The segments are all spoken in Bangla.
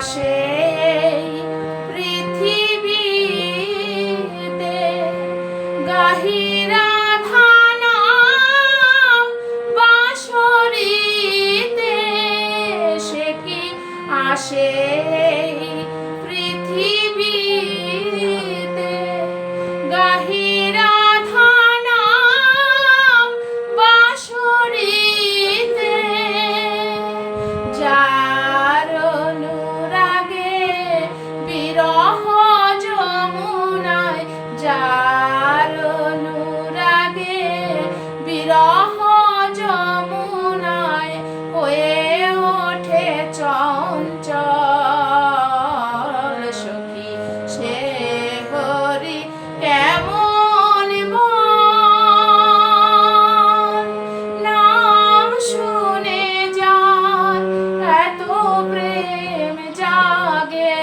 আসে পৃথিবীতে গাহিরা ধানাম বাঁশরীতে সে কি আসে পৃথিবীতে গাহিরা ধানাম বাঁশরীতে যার অনুরাগে বিরহ যমুনায় যার অনুরাগে বিরহ যমুনায় হয়ে ওঠে চঞ্চল সখী সে হরি কেমন বল নাম শুনে যার এত প্রেম জাগে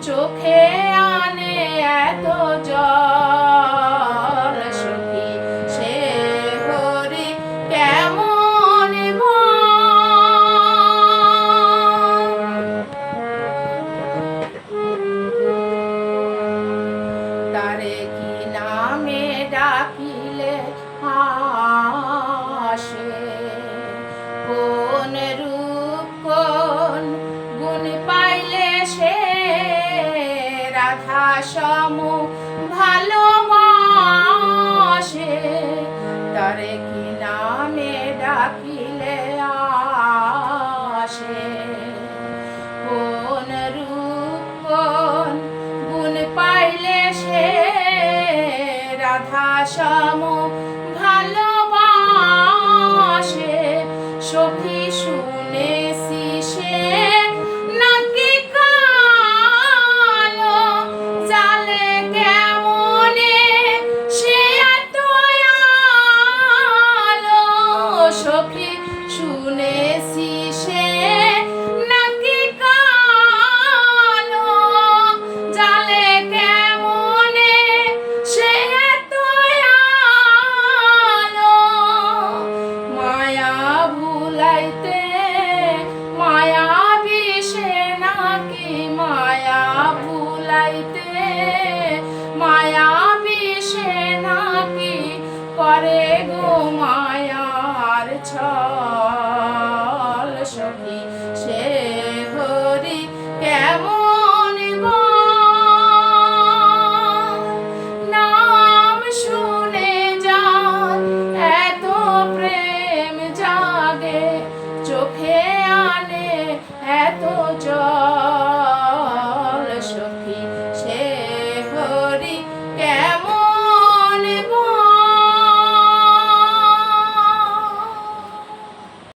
চোখে আনে এত জল সখী সে হরি কেমন তারে কি নামে ডাকিলে আসে কোন রূপ কোন গুণ পাইলে সে রাধা সম ভালোবাসে তারে কি নামে ডাকিলে আসে কোন রূপ কোন গুণ পাইলে সে রাধা সম ভালোবাসে সখী শুনেছি সে নাকি কালো জালে কেমনে সে এত আলো সখী শুনেছি সে নাকি কালো জালে কেমনে সে এত আলো মায়া ভুলাইতে মায়া বিষে নাকি মায়া ভুলাইতে মায়া বিষে নাকি করে গো মায়ার ছল সখী